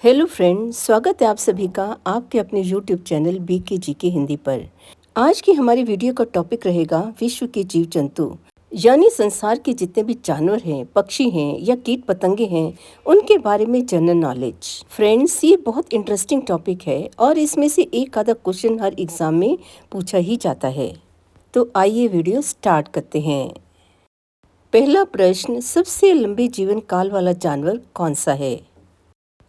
Hello friend, स्वागत है आप सभी का आपके अपने YouTube channel BK GK Hindi पर। आज की हमारी वीडियो का टॉपिक रहेगा विश्व के जीव जंतु, यानी संसार के जितने भी जानवर हैं, पक्षी हैं या कीट पतंगे हैं, उनके बारे में जनरल नॉलेज। फ्रेंड्स, ये बहुत इंटरेस्टिंग टॉपिक है और इसमें से एक आधा क्वेश्चन हर एग्जाम में पूछा ही जाता है। तो आइए वीडियो स्टार्ट करते हैं। पहला प्रश्न, सबसे लंबे जीवन काल वाला जानवर कौन सा है?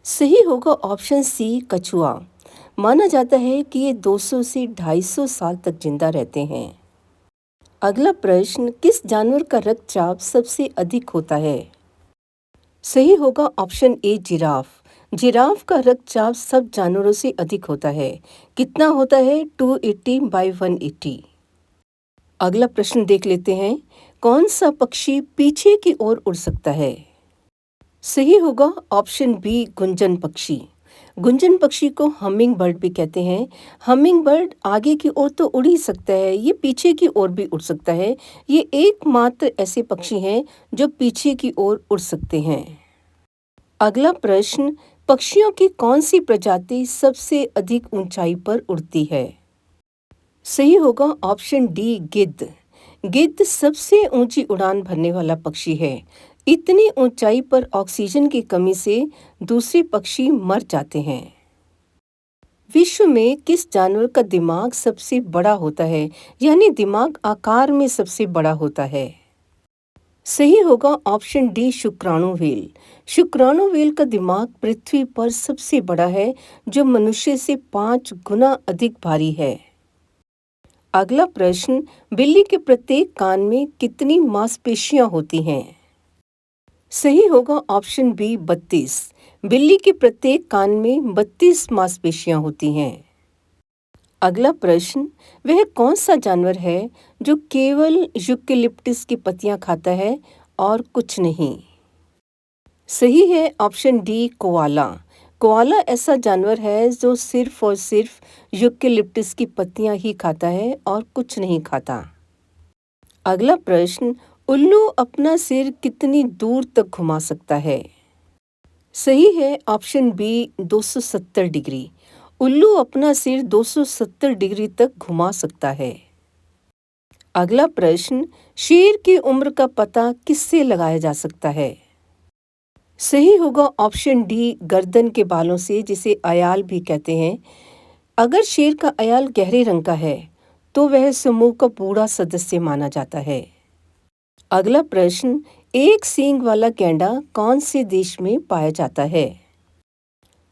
सही होगा ऑप्शन सी, कछुआ। माना जाता है कि ये 200 से 250 साल तक जिंदा रहते हैं। अगला प्रश्न, किस जानवर का रक्तचाप सबसे अधिक होता है? सही होगा ऑप्शन ए, जिराफ। जिराफ का रक्तचाप सब जानवरों से अधिक होता है। कितना होता है? 280/180। अगला प्रश्न देख लेते हैं, कौन सा पक्षी पीछे की ओर उड़ सकता है? सही होगा ऑप्शन बी, गुंजन पक्षी। गुंजन पक्षी को हमिंग बर्ड भी कहते हैं। हमिंग बर्ड आगे की ओर तो उड़ ही सकता है, ये पीछे की ओर भी उड़ सकता है। ये एकमात्र ऐसे पक्षी हैं जो पीछे की ओर उड़ सकते हैं। अगला प्रश्न, पक्षियों की कौन सी प्रजाति सबसे अधिक ऊंचाई पर उड़ती है? सही होगा ऑप्शन डी, गिद्ध। गिद्ध सबसे ऊंची उड़ान भरने वाला पक्षी है। इतनी ऊंचाई पर ऑक्सीजन की कमी से दूसरे पक्षी मर जाते हैं। विश्व में किस जानवर का दिमाग सबसे बड़ा होता है, यानी दिमाग आकार में सबसे बड़ा होता है? सही होगा ऑप्शन डी, शुक्राणु व्हेल। शुक्राणु व्हेल का दिमाग पृथ्वी पर सबसे बड़ा है, जो मनुष्य से 5 गुना अधिक भारी है। अगला प्रश्न, बिल्ली के प्रत्येक कान में कितनी मांसपेशियां होती हैं? सही होगा ऑप्शन बी, 32। बिल्ली के प्रत्येक कान में 32 मांसपेशियां होती हैं। अगला प्रश्न, वह कौन सा जानवर है जो केवल यूकेलिप्टस की पत्तियां खाता है और कुछ नहीं? सही है ऑप्शन डी, कोआला। कोआला ऐसा जानवर है जो सिर्फ और सिर्फ यूकेलिप्टस की पत्तियां ही खाता है और कुछ नहीं खाता। अगला प्रश्न, उल्लू अपना सिर कितनी दूर तक घुमा सकता है? सही है ऑप्शन बी, 270 डिग्री। उल्लू अपना सिर 270 डिग्री तक घुमा सकता है। अगला प्रश्न, शेर की उम्र का पता किससे लगाया जा सकता है? सही होगा ऑप्शन डी, गर्दन के बालों से, जिसे अयाल भी कहते हैं। अगर शेर का अयाल गहरे रंग का है तो वह समूह का बूढ़ा सदस्य माना जाता है। अगला प्रश्न, एक सींग वाला गैंडा कौन से देश में पाया जाता है?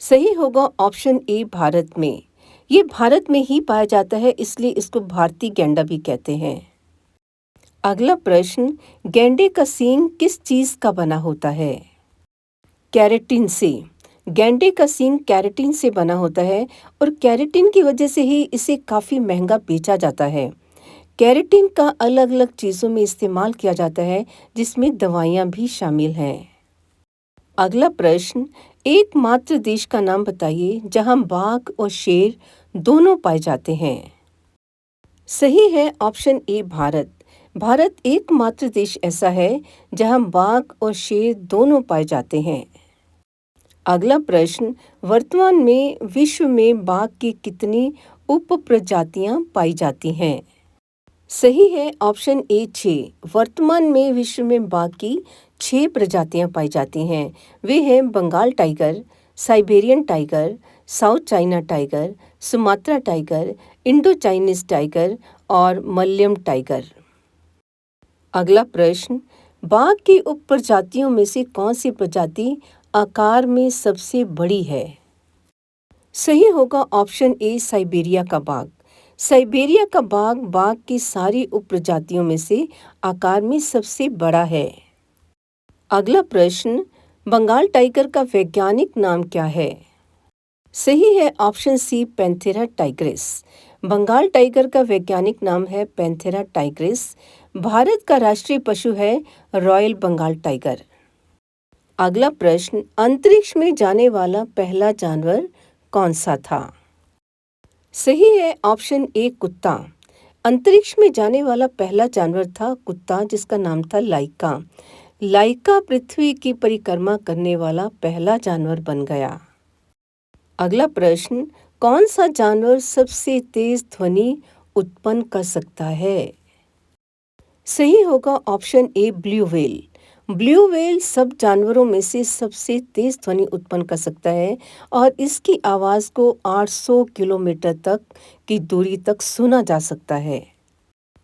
सही होगा ऑप्शन ए, भारत में। ये भारत में ही पाया जाता है, इसलिए इसको भारतीय गैंडा भी कहते हैं। अगला प्रश्न, गैंडे का सींग किस चीज का बना होता है? कैरेटिन से। गैंडे का सींग कैरेटिन से बना होता है और कैरेटिन की वजह से ही इसे काफी महंगा बेचा जाता है। कैरेटिन का अलग अलग चीजों में इस्तेमाल किया जाता है, जिसमें दवाइयां भी शामिल हैं। अगला प्रश्न, एकमात्र देश का नाम बताइए जहां बाघ और शेर दोनों पाए जाते हैं। सही है ऑप्शन ए, भारत। भारत एकमात्र देश ऐसा है जहां बाघ और शेर दोनों पाए जाते हैं। अगला प्रश्न, वर्तमान में विश्व में बाघ की कितनी उप प्रजातियां पाई जाती हैं? सही है ऑप्शन ए, 6। वर्तमान में विश्व में बाघ की 6 प्रजातियां पाई जाती हैं। वे हैं Bengal tiger, Siberian tiger, South China tiger, Sumatra tiger, Indo Chinese tiger और मलयम टाइगर। अगला प्रश्न, बाघ की उप प्रजातियों में से कौन सी प्रजाति आकार में सबसे बड़ी है? सही होगा ऑप्शन ए, साइबेरिया का बाघ। साइबेरिया का बाघ बाघ की सारी उपप्रजातियों में से आकार में सबसे बड़ा है। अगला प्रश्न, बंगाल टाइगर का वैज्ञानिक नाम क्या है? सही है option C, Panthera tigris. Bengal tiger का वैज्ञानिक नाम है पैंथेरा टाइग्रिस। भारत का राष्ट्रीय पशु है रॉयल बंगाल टाइगर। अगला प्रश्न, अंतरिक्ष में जाने वाला पहला जानवर कौन सा था? सही है ऑप्शन ए, कुत्ता। अंतरिक्ष में जाने वाला पहला जानवर था कुत्ता, जिसका नाम था लाइका। लाइका पृथ्वी की परिक्रमा करने वाला पहला जानवर बन गया। अगला प्रश्न, कौन सा जानवर सबसे तेज ध्वनि उत्पन्न कर सकता है? सही होगा option A, blue whale. Blue whale सब जानवरों में से सबसे तेज ध्वनि उत्पन्न कर सकता है और इसकी आवाज़ को 800 किलोमीटर तक की दूरी तक सुना जा सकता है।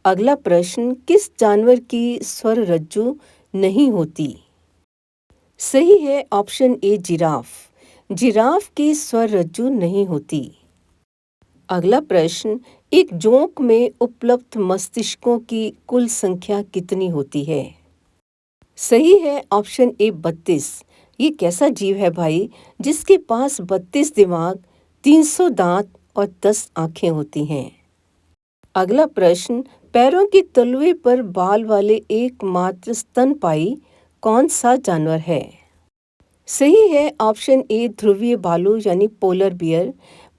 अगला प्रश्न, किस जानवर की स्वर रज्जु नहीं होती? सही है ऑप्शन ए, जिराफ। जिराफ की स्वर रज्जु नहीं होती। अगला प्रश्न, एक जोंक में उपलब्ध मस्तिष्कों की कुल संख्या कितनी होती है? सही है ऑप्शन ए, 32। ये कैसा जीव है भाई जिसके पास 32 दिमाग, 300 दांत और 10 आंखें होती हैं। अगला प्रश्न, पैरों के तलुए पर बाल वाले एकमात्र स्तनपायी कौन सा जानवर है? सही है ऑप्शन ए, ध्रुवीय भालू यानी पोलर बियर।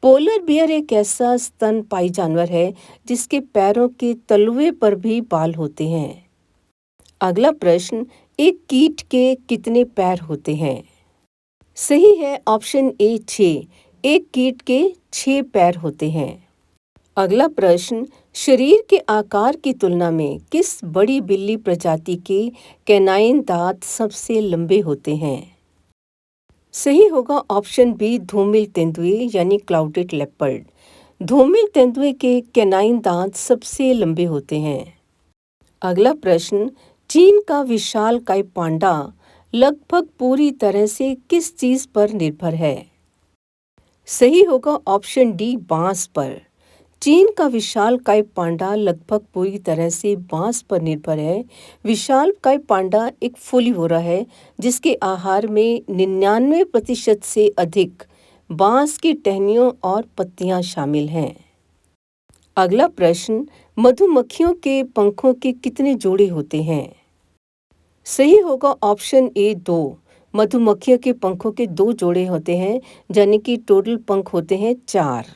पोलर बियर एक ऐसा स्तनपायी जानवर है जिसके पैरों के तलुए पर भी बाल होते हैं। अगला प्रश्न, एक कीट के कितने पैर होते हैं? सही है ऑप्शन ए, 6। एक कीट के 6 पैर होते हैं। अगला प्रश्न, शरीर के आकार की तुलना में किस बड़ी बिल्ली प्रजाति के कैनाइन दांत सबसे लंबे होते हैं? सही होगा ऑप्शन बी, धूमिल तेंदुए यानी क्लाउडेड लेपर्ड। धूमिल तेंदुए के कैनाइन दांत सबसे लंबे होते हैं। अगला प्रश्न, चीन का विशालकाय पांडा लगभग पूरी तरह से किस चीज पर निर्भर है? सही होगा ऑप्शन डी, बांस पर। चीन का विशालकाय पांडा लगभग पूरी तरह से बांस पर निर्भर है। विशालकाय पांडा एक फूलीवोरा है जिसके आहार में 99% से अधिक बांस की टहनियों और पत्तियां शामिल हैं। अगला प्रश्न, मधुमक्खियों के पंखों के कितने जोड़े होते हैं? सही होगा ऑप्शन ए, 2। मधुमक्खियों के पंखों के 2 जोड़े होते हैं यानी कि टोटल पंख होते हैं 4।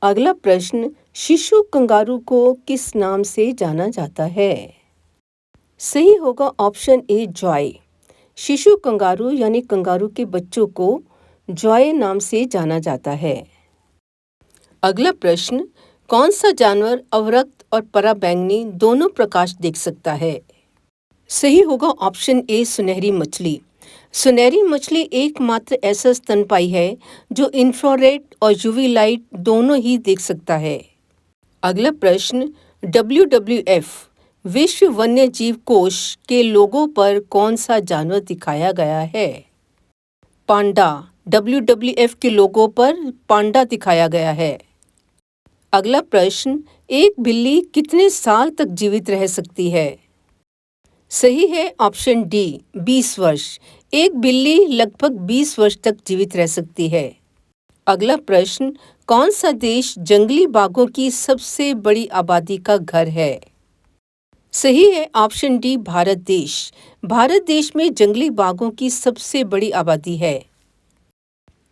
अगला प्रश्न, शिशु कंगारू को किस नाम से जाना जाता है? सही होगा ऑप्शन ए, जॉय। शिशु कंगारू यानी कंगारू के बच्चों को जॉय नाम से जाना जाता है। अगला प्रश्न, कौन सा जानवर अवरक्त और पराबैंगनी दोनों प्रकाश देख सकता है? सही होगा ऑप्शन ए, सुनहरी मछली। सुनहरी मछली एकमात्र ऐसा स्तनपायी है जो इंफ्रारेड और यूवी लाइट दोनों ही देख सकता है। अगला प्रश्न, WWF विश्व वन्य जीव कोष के लोगो पर कौन सा जानवर दिखाया गया है? पांडा। WWF के लोगो पर पांडा दिखाया गया है। अगला प्रश्न, एक बिल्ली कितने साल तक जीवित रह सकती है? सही है ऑप्शन डी, 20 वर्ष। एक बिल्ली लगभग 20 वर्ष तक जीवित रह सकती है। अगला प्रश्न, कौन सा देश जंगली बाघों की सबसे बड़ी आबादी का घर है? सही है ऑप्शन डी, भारत देश। भारत देश में जंगली बाघों की सबसे बड़ी आबादी है।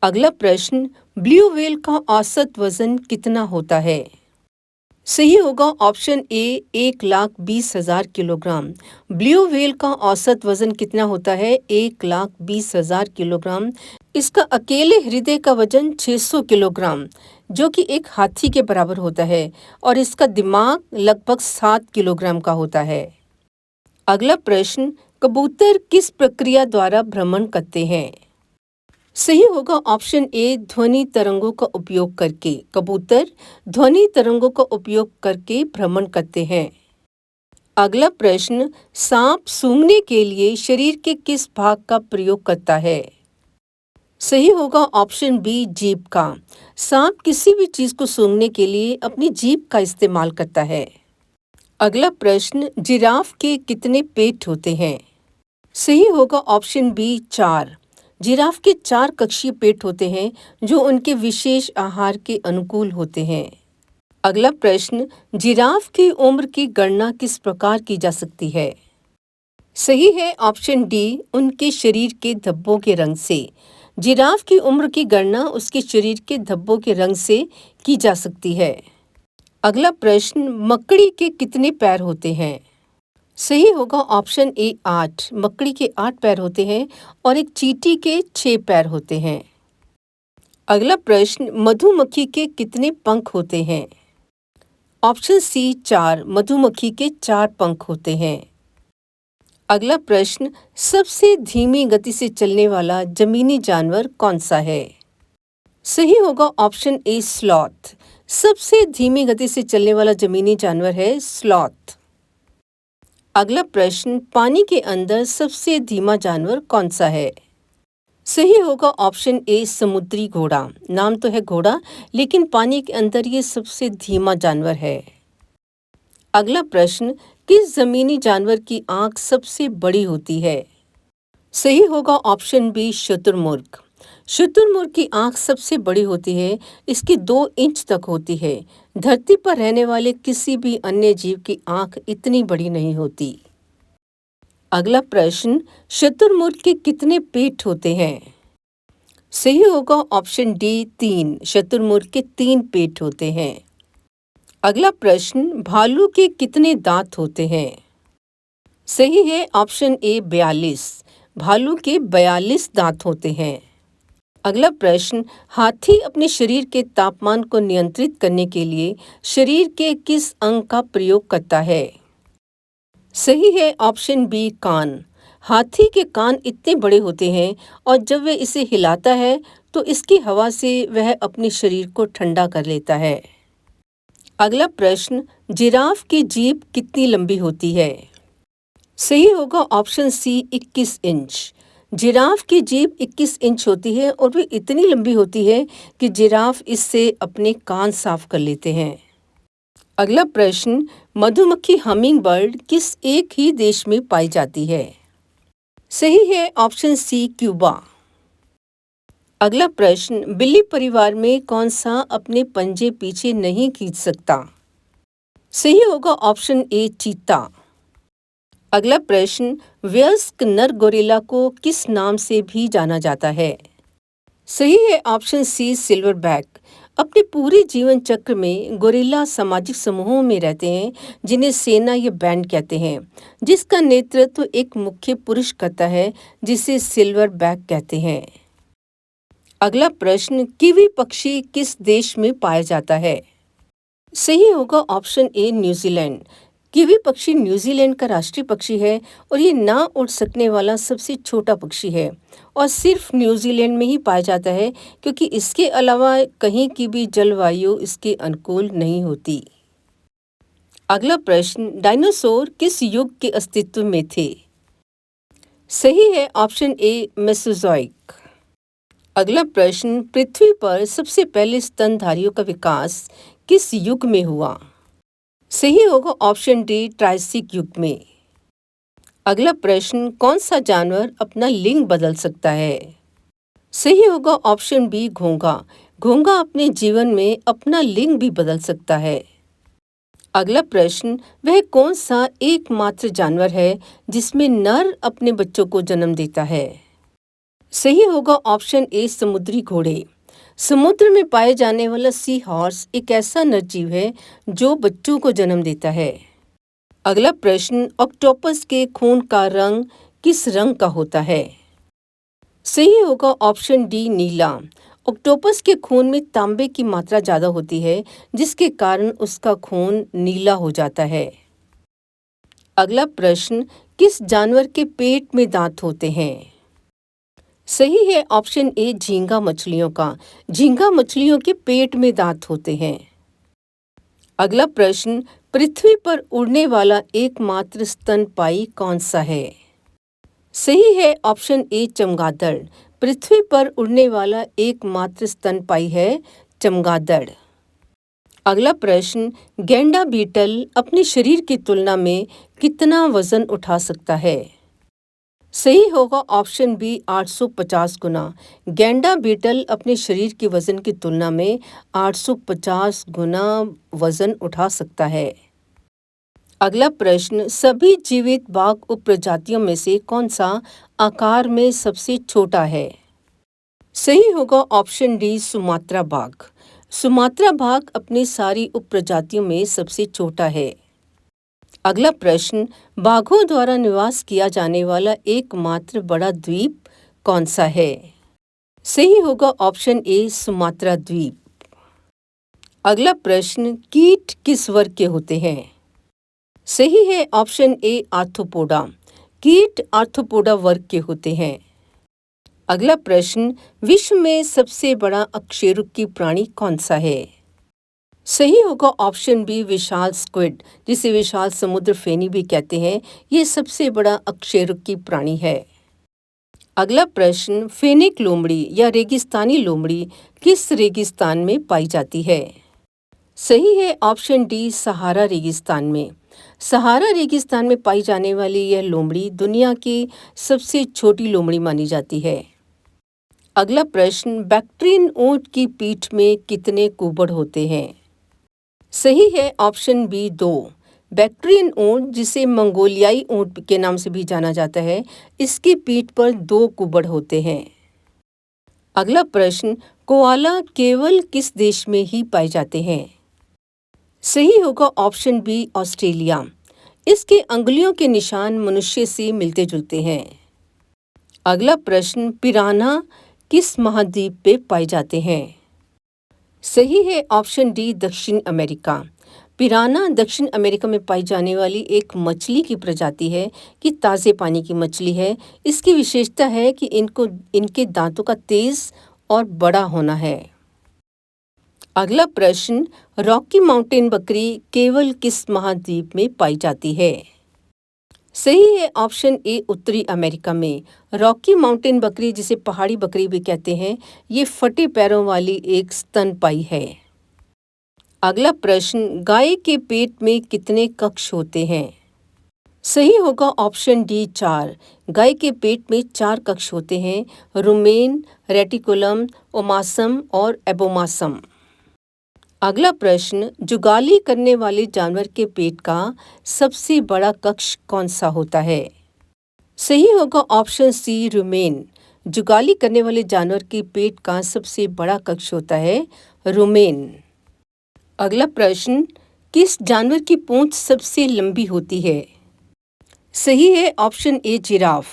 अगला प्रश्न, ब्लू व्हेल का औसत वजन कितना होता है? सही होगा option A, 1,20,000 kilogram. Blue whale का औसत वजन कितना होता है? 1,20,000 किलोग्राम। इसका अकेले हृदय का वजन 600 किलोग्राम जो कि एक हाथी के बराबर होता है और इसका दिमाग लगभग 7 किलोग्राम का होता है। अगला प्रश्न, कबूतर किस प्रक्रिया द्वारा भ्रमण करते हैं? सही होगा ऑप्शन ए, ध्वनि तरंगों का उपयोग करके। कबूतर ध्वनि तरंगों का उपयोग करके भ्रमण करते हैं। अगला प्रश्न, सांप सूंघने के लिए शरीर के किस भाग का प्रयोग करता है? सही होगा ऑप्शन बी, जीभ का। सांप किसी भी चीज को सूंघने के लिए अपनी जीभ का इस्तेमाल करता है। अगला प्रश्न, जिराफ के कितने पेट होते हैं? सही होगा ऑप्शन बी, 4। जिराफ के 4 कक्षीय पेट होते हैं जो उनके विशेष आहार के अनुकूल होते हैं। अगला प्रश्न, जिराफ की उम्र की गणना किस प्रकार की जा सकती है? सही है ऑप्शन डी, उनके शरीर के धब्बों के रंग से। जिराफ की उम्र की गणना उसके शरीर के धब्बों के रंग से की जा सकती है। अगला प्रश्न, मकड़ी के कितने पैर होते हैं? सही होगा ऑप्शन ए, 8। मकड़ी के 8 पैर होते हैं और एक चींटी के 6 पैर होते हैं। अगला प्रश्न, मधुमक्खी के कितने पंख होते हैं? ऑप्शन सी 4, मधुमक्खी के 4 पंख होते हैं। अगला प्रश्न, सबसे धीमी गति से चलने वाला जमीनी जानवर कौन सा है? सही होगा ऑप्शन ए स्लॉथ। सबसे धीमी गति से चलने वाला जमीनी जानवर है स्लॉथ। अगला प्रश्न, पानी के अंदर सबसे धीमा जानवर कौन सा है? सही होगा ऑप्शन ए समुद्री घोड़ा। नाम तो है घोड़ा, लेकिन पानी के अंदर ये सबसे धीमा जानवर है। अगला प्रश्न, किस जमीनी जानवर की आंख सबसे बड़ी होती है? सही होगा ऑप्शन बी शुतुरमुर्ग। शुतुरमुर्ग की आंख सबसे बड़ी होती है, इसकी 2 इंच तक होती है। धरती पर रहने वाले किसी भी अन्य जीव की आंख इतनी बड़ी नहीं होती। अगला प्रश्न, शुतुरमुर्ग के कितने पेट होते हैं? सही होगा ऑप्शन डी 3। शुतुरमुर्ग के 3 पेट होते हैं। अगला प्रश्न, भालू के कितने दांत होते हैं? सही है ऑप्शन ए 42। भालू के 42 दांत होते हैं। अगला प्रश्न, हाथी अपने शरीर के तापमान को नियंत्रित करने के लिए शरीर के किस अंग का प्रयोग करता है? सही है ऑप्शन बी कान। हाथी के कान इतने बड़े होते हैं और जब वह इसे हिलाता है तो इसकी हवा से वह अपने शरीर को ठंडा कर लेता है। अगला प्रश्न, जिराफ की जीभ कितनी लंबी होती है? सही होगा ऑप्शन सी 21 इंच। जिराफ की जीभ 21 इंच होती है और वे इतनी लंबी होती है कि जिराफ इससे अपने कान साफ कर लेते हैं। अगला प्रश्न, मधुमक्खी हमिंग बर्ड किस एक ही देश में पाई जाती है? सही है ऑप्शन सी क्यूबा। अगला प्रश्न, बिल्ली परिवार में कौन सा अपने पंजे पीछे नहीं खींच सकता? सही होगा ऑप्शन ए चीता। अगला प्रश्न, वयस्क नर गोरिल्ला को किस नाम से भी जाना जाता है? सही है ऑप्शन सी सिल्वरबैक। अपने पूरे जीवन चक्र में गोरिल्ला सामाजिक समूहों में रहते हैं जिन्हें सेना या बैंड कहते हैं, जिसका नेतृत्व एक मुख्य पुरुष करता है जिसे सिल्वरबैक कहते हैं। अगला प्रश्न, कीवी पक्षी किस देश में पाया जाता है? सही होगा ऑप्शन ए न्यूजीलैंड। कीवी पक्षी न्यूजीलैंड का राष्ट्रीय पक्षी है और ये ना उड़ सकने वाला सबसे छोटा पक्षी है और सिर्फ न्यूजीलैंड में ही पाया जाता है, क्योंकि इसके अलावा कहीं की भी जलवायु इसके अनुकूल नहीं होती। अगला प्रश्न, डायनासोर किस युग के अस्तित्व में थे? सही है ऑप्शन ए मेसोजोइक। अगला प्रश्न, पृथ्वी पर सबसे पहले स्तनधारियों का विकास किस युग में हुआ? सही होगा ऑप्शन डी ट्रायसिक युग में। अगला प्रश्न, कौन सा जानवर अपना लिंग बदल सकता है? सही होगा ऑप्शन बी घोंघा। घोंघा अपने जीवन में अपना लिंग भी बदल सकता है। अगला प्रश्न, वह कौन सा एकमात्र जानवर है जिसमें नर अपने बच्चों को जन्म देता है? सही होगा ऑप्शन ए समुद्री घोड़े। समुद्र में पाए जाने वाला सी हॉर्स एक ऐसा नरजीव है जो बच्चों को जन्म देता है। अगला प्रश्न, ऑक्टोपस के खून का रंग किस रंग का होता है? सही होगा ऑप्शन डी नीला। ऑक्टोपस के खून में तांबे की मात्रा ज़्यादा होती है, जिसके कारण उसका खून नीला हो जाता है। अगला प्रश्न, किस जानवर के पेट में दांत होते हैं? सही है ऑप्शन ए झींगा मछलियों का। झींगा मछलियों के पेट में दांत होते हैं। अगला प्रश्न, पृथ्वी पर उड़ने वाला एकमात्र स्तनपायी कौन सा है? सही है ऑप्शन ए चमगादड़। पृथ्वी पर उड़ने वाला एकमात्र स्तनपायी है चमगादड़। अगला प्रश्न, गैंडा बीटल अपने शरीर की तुलना में कितना वजन उठा सकता है? सही होगा ऑप्शन बी 850 गुना। गैंडा बीटल अपने शरीर के वजन की तुलना में 850 गुना वजन उठा सकता है। अगला प्रश्न, सभी जीवित बाघ उपप्रजातियों में से कौन सा आकार में सबसे छोटा है? सही होगा ऑप्शन डी सुमात्रा बाघ। सुमात्रा बाघ अपनी सारी उपप्रजातियों में सबसे छोटा है। अगला प्रश्न, बाघों द्वारा निवास किया जाने वाला एकमात्र बड़ा द्वीप कौन सा है? सही होगा ऑप्शन ए सुमात्रा द्वीप। अगला प्रश्न, कीट किस वर्ग के होते हैं? सही है ऑप्शन ए आर्थ्रोपोडा। कीट आर्थ्रोपोडा वर्ग के होते हैं। अगला प्रश्न, विश्व में सबसे बड़ा अकशेरुकी प्राणी कौन सा है? सही होगा ऑप्शन बी विशाल स्क्विड, जिसे विशाल समुद्र फेनी भी कहते हैं। ये सबसे बड़ा अकशेरुकी प्राणी है। अगला प्रश्न, फेनिक लोमड़ी या रेगिस्तानी लोमड़ी किस रेगिस्तान में पाई जाती है? सही है ऑप्शन डी सहारा रेगिस्तान में। सहारा रेगिस्तान में पाई जाने वाली यह लोमड़ी दुनिया की सबसे छोटी लोमड़ी मानी जाती है। अगला प्रश्न, बैक्ट्रियन ऊंट की पीठ में कितने कुबड़ होते हैं? सही है ऑप्शन बी 2। बैक्ट्रियन ऊंट, जिसे मंगोलियाई ऊंट के नाम से भी जाना जाता है, इसकी पीठ पर 2 कुबड़ होते हैं। अगला प्रश्न, कोआला केवल किस देश में ही पाए जाते हैं? सही होगा ऑप्शन बी ऑस्ट्रेलिया। इसके अंगुलियों के निशान मनुष्य से मिलते जुलते हैं। अगला प्रश्न, पिरान्हा किस महाद्वीप पे पाए जाते हैं? सही है ऑप्शन डी दक्षिण अमेरिका। पिरान्हा दक्षिण अमेरिका में पाई जाने वाली एक मछली की प्रजाति है कि ताज़े पानी की मछली है। इसकी विशेषता है कि इनके दांतों का तेज और बड़ा होना है। अगला प्रश्न, रॉकी माउंटेन बकरी केवल किस महाद्वीप में पाई जाती है? सही है ऑप्शन ए उत्तरी अमेरिका में। रॉकी माउंटेन बकरी, जिसे पहाड़ी बकरी भी कहते हैं, ये फटे पैरों वाली एक स्तनपायी है। अगला प्रश्न, गाय के पेट में कितने कक्ष होते हैं? सही होगा ऑप्शन डी 4। गाय के पेट में 4 कक्ष होते हैं, रुमेन, रेटिकुलम, ओमासम और एबोमासम। अगला प्रश्न, जुगाली करने वाले जानवर के पेट का सबसे बड़ा कक्ष कौन सा होता है? सही होगा ऑप्शन सी रुमेन। जुगाली करने वाले जानवर के पेट का सबसे बड़ा कक्ष होता है रुमेन। अगला प्रश्न, किस जानवर की पूंछ सबसे लंबी होती है? सही है ऑप्शन ए जिराफ।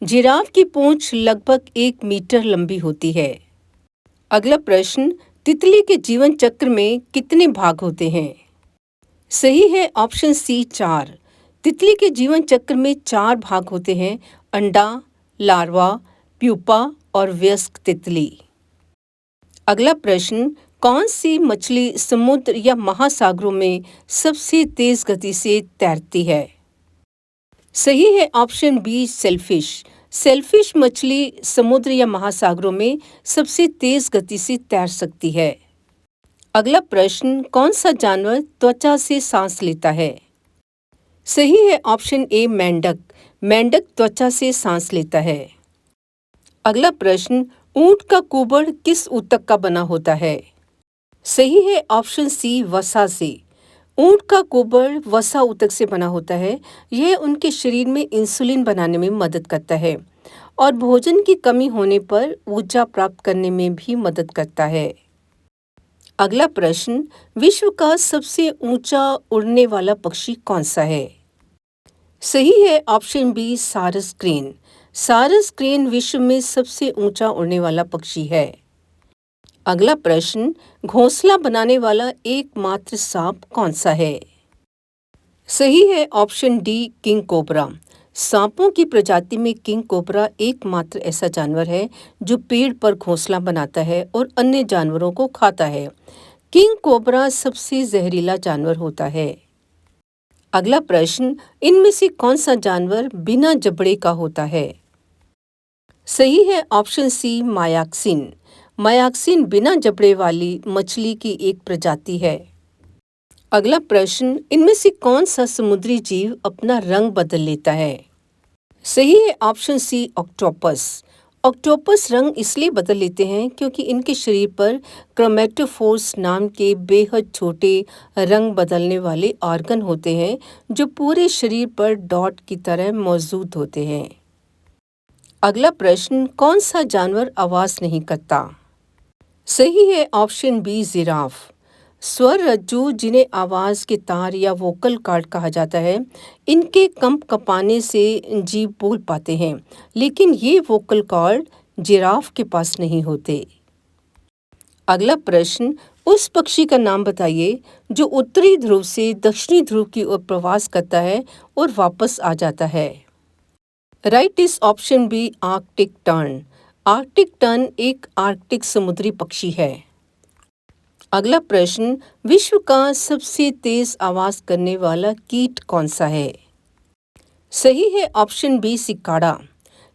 जिराफ की पूंछ लगभग 1 मीटर लंबी होती है। अगला प्रश्न, तितली के जीवन चक्र में कितने भाग होते हैं? सही है ऑप्शन सी 4। तितली के जीवन चक्र में 4 भाग होते हैं, अंडा, लार्वा, प्यूपा और वयस्क तितली। अगला प्रश्न, कौन सी मछली समुद्र या महासागरों में सबसे तेज गति से तैरती है? सही है ऑप्शन बी सेलफिश। सेलफिश मछली समुद्र या महासागरों में सबसे तेज गति से तैर सकती है। अगला प्रश्न, कौन सा जानवर त्वचा से सांस लेता है? सही है ऑप्शन ए मेंढक। मेंढक त्वचा से सांस लेता है। अगला प्रश्न, ऊंट का कुबड़ किस ऊतक का बना होता है? सही है ऑप्शन सी वसा से। ऊंट का कुबड़ वसा ऊतक से बना होता है। यह उनके शरीर में इंसुलिन बनाने में मदद करता है और भोजन की कमी होने पर ऊर्जा प्राप्त करने में भी मदद करता है। अगला प्रश्न, विश्व का सबसे ऊंचा उड़ने वाला पक्षी कौन सा है? सही है ऑप्शन बी सारस क्रेन। सारस क्रेन विश्व में सबसे ऊंचा उड़ने वाला पक्षी है। अगला प्रश्न, घोंसला बनाने वाला एकमात्र सांप कौन सा है? सही है ऑप्शन डी किंग कोबरा। सांपों की प्रजाति में किंग कोबरा एकमात्र ऐसा जानवर है जो पेड़ पर घोंसला बनाता है और अन्य जानवरों को खाता है। किंग कोबरा सबसे जहरीला जानवर होता है। अगला प्रश्न, इनमें से कौन सा जानवर बिना जबड़े का होता है? सही है ऑप्शन सी मायाक्सिन। मायाक्सिन बिना जबड़े वाली मछली की एक प्रजाति है। अगला प्रश्न, इनमें से कौन सा समुद्री जीव अपना रंग बदल लेता है? सही है ऑप्शन सी ऑक्टोपस। ऑक्टोपस रंग इसलिए बदल लेते हैं क्योंकि इनके शरीर पर क्रोमेटोफोर्स नाम के बेहद छोटे रंग बदलने वाले ऑर्गन होते हैं जो पूरे शरीर पर डॉट की तरह मौजूद होते हैं। अगला प्रश्न, कौन सा जानवर आवाज नहीं करता? सही है ऑप्शन बी जिराफ। स्वर रज्जु, जिन्हें आवाज के तार या वोकल कॉर्ड कहा जाता है, इनके कंप कपाने से जीव बोल पाते हैं, लेकिन ये वोकल कॉर्ड जिराफ के पास नहीं होते। अगला प्रश्न, उस पक्षी का नाम बताइए जो उत्तरी ध्रुव से दक्षिणी ध्रुव की ओर प्रवास करता है और वापस आ जाता है। Right is option B, Arctic tern. Arctic tern एक आर्कटिक समुद्री पक्षी है। अगला प्रश्न, विश्व का सबसे तेज आवाज करने वाला कीट कौन सा है? सही है ऑप्शन बी, सिकाड़ा।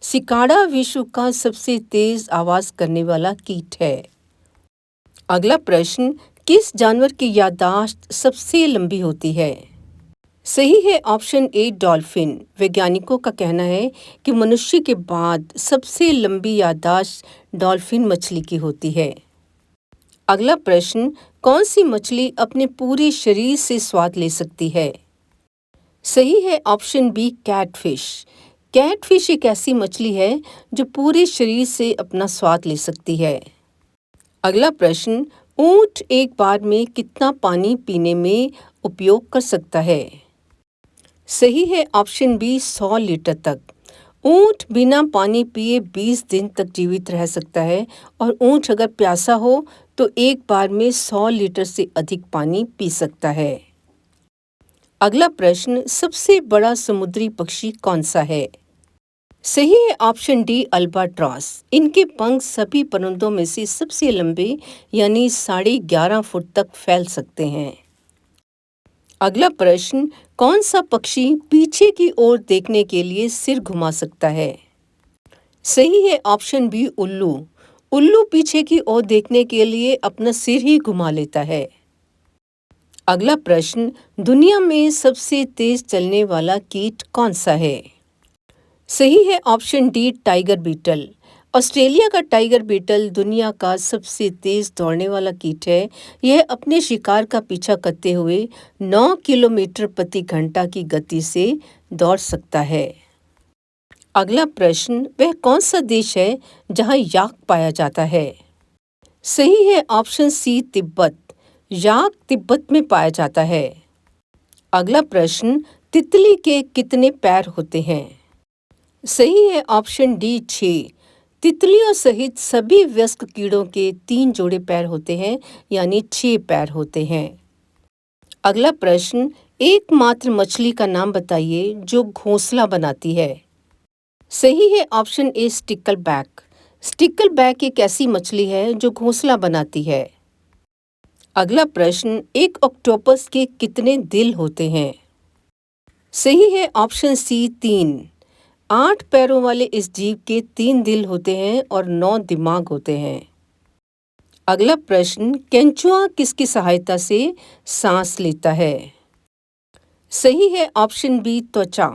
सिकाड़ा विश्व का सबसे तेज आवाज करने वाला कीट है। अगला प्रश्न, किस जानवर की याददाश्त सबसे लंबी होती है? सही है ऑप्शन ए, डॉल्फिन। वैज्ञानिकों का कहना है कि मनुष्य के बाद सबसे लंबी याददाश्त डॉल्फिन मछली की होती है। अगला प्रश्न, कौन सी मछली अपने पूरे शरीर से स्वाद ले सकती है? सही है ऑप्शन बी, कैटफिश। कैटफिश एक ऐसी मछली है जो पूरे शरीर से अपना स्वाद ले सकती है। अगला प्रश्न, ऊंट एक बार में कितना पानी पीने में उपयोग कर सकता है? सही है ऑप्शन बी, 100 लीटर तक। ऊंट बिना पानी पिए 20 दिन तक जीवित रह सकता है और ऊंट अगर प्यासा हो तो एक बार में 100 लीटर से अधिक पानी पी सकता है। अगला प्रश्न, सबसे बड़ा समुद्री पक्षी कौन सा है? सही है ऑप्शन डी, अल्बाट्रॉस। इनके पंख सभी परिंदों में से सबसे लंबे यानी 11.5 फुट तक फैल सकते हैं। अगला प्रश्न, कौन सा पक्षी पीछे की ओर देखने के लिए सिर घुमा सकता है? सही है ऑप्शन बी, उल्लू। उल्लू पीछे की ओर देखने के लिए अपना सिर ही घुमा लेता है। अगला प्रश्न, दुनिया में सबसे तेज चलने वाला कीट कौन सा है? सही है option D, tiger beetle. Australia का टाइगर बीटल दुनिया का सबसे तेज दौड़ने वाला कीट है। यह अपने शिकार का पीछा करते हुए 9 किलोमीटर प्रति घंटा की गति से दौड़ सकता है। अगला प्रश्न, वह कौन सा देश है जहां याक पाया जाता है? सही है ऑप्शन सी, तिब्बत। याक तिब्बत में पाया जाता है। अगला प्रश्न, तितली के कितने पैर होते हैं? सही है ऑप्शन डी, 6। तितलियों सहित सभी वयस्क कीड़ों के 3 जोड़े पैर होते हैं यानी 6 पैर होते हैं। अगला प्रश्न, एकमात्र मछली का नाम बताइए जो घोंसला बनाती है। सही है ऑप्शन ए, स्टिकलबैक। स्टिकलबैक एक ऐसी मछली है जो घोंसला बनाती है। अगला प्रश्न, एक ऑक्टोपस के कितने दिल होते हैं? सही है ऑप्शन सी, 3। 8 पैरों वाले इस जीव के 3 दिल होते हैं और 9 दिमाग होते हैं। अगला प्रश्न, केंचुआ किसकी सहायता से सांस लेता है? सही है ऑप्शन बी, त्वचा।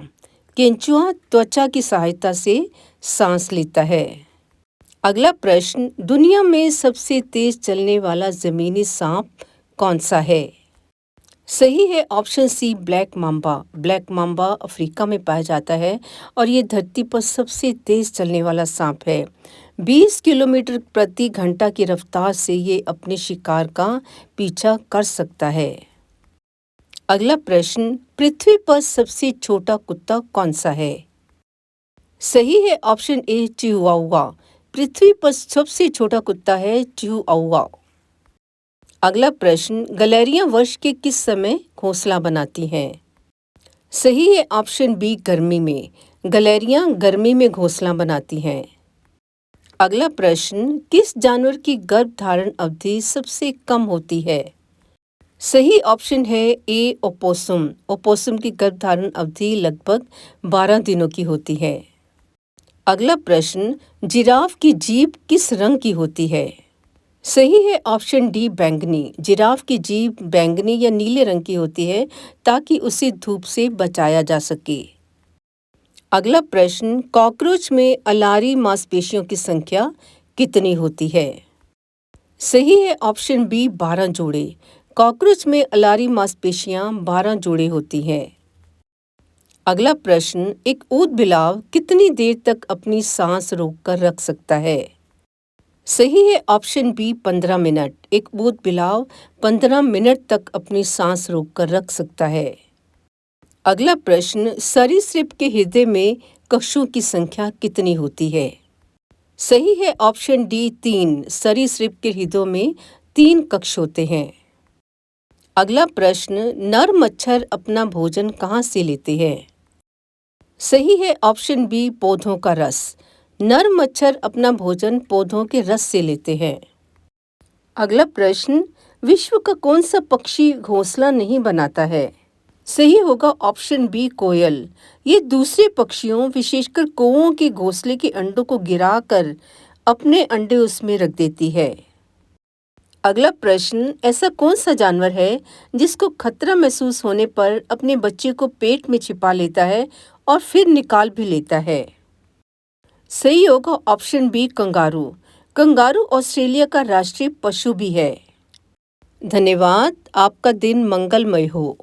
केंचुआ त्वचा की सहायता से सांस लेता है। अगला प्रश्न, दुनिया में सबसे तेज चलने वाला जमीनी सांप कौन सा है? सही है option C, black mamba. Black mamba Africa में पाया जाता है और ये धरती पर सबसे तेज चलने वाला सांप है। 20 किलोमीटर प्रति घंटा की रफ्तार से ये अपने शिकार का पीछा कर सकता है। अगला प्रश्न, पृथ्वी पर सबसे छोटा कुत्ता कौन सा है? सही है ऑप्शन ए, चिहुआहुआ। पृथ्वी पर सबसे छोटा कुत्ता है चिहुआहुआ। अगला प्रश्न, गलहरियां वर्ष के किस समय घोंसला बनाती हैं? सही है ऑप्शन बी, गर्मी में। गलहरियां गर्मी में घोंसला बनाती हैं। अगला प्रश्न, किस जानवर की गर्भधारण अवधि सबसे कम होती है? सही ऑप्शन है ए, ओपोसुम। ओपोसुम की गर्भधारण अवधि लगभग 12 दिनों की होती है। अगला प्रश्न, जिराफ की जीभ किस रंग की होती है? सही है ऑप्शन डी, बैंगनी। जिराफ की जीभ बैंगनी या नीले रंग की होती है ताकि उसे धूप से बचाया जा सके। अगला प्रश्न, कॉकरोच में अलारी मांसपेशियों की संख्या कितनी होती है? सही है ऑप्शन बी, 12 जोड़े। कॉकरोच में अलारी मांसपेशियां 12 जोड़े होती हैं। अगला प्रश्न, एक ऊद बिलाव कितनी देर तक अपनी सांस रोककर रख सकता है? सही है ऑप्शन बी, 15 मिनट। एक ऊद बिलाव 15 मिनट तक अपनी सांस रोककर रख सकता है। अगला प्रश्न, सरीसृप के हृदय में कक्षों की संख्या कितनी होती है? सही है ऑप्शन डी 3। सरीसृप के हृदय में 3 कक्ष होते हैं। अगला प्रश्न, नर मच्छर अपना भोजन कहाँ से लेते हैं? सही है ऑप्शन बी, पौधों का रस। नर मच्छर अपना भोजन पौधों के रस से लेते हैं। अगला प्रश्न, विश्व का कौन सा पक्षी घोंसला नहीं बनाता है? सही होगा ऑप्शन बी, कोयल। ये दूसरे पक्षियों विशेषकर कौओं के घोंसले के अंडों को गिराकर अपने अंडे उसमें रख देती है। अगला प्रश्न, ऐसा कौन सा जानवर है जिसको खतरा महसूस होने पर अपने बच्चे को पेट में छिपा लेता है और फिर निकाल भी लेता है? सही होगा option B, kangaroo. Kangaroo Australia का राष्ट्रीय पशु भी है। धन्यवाद। आपका दिन मंगलमय हो।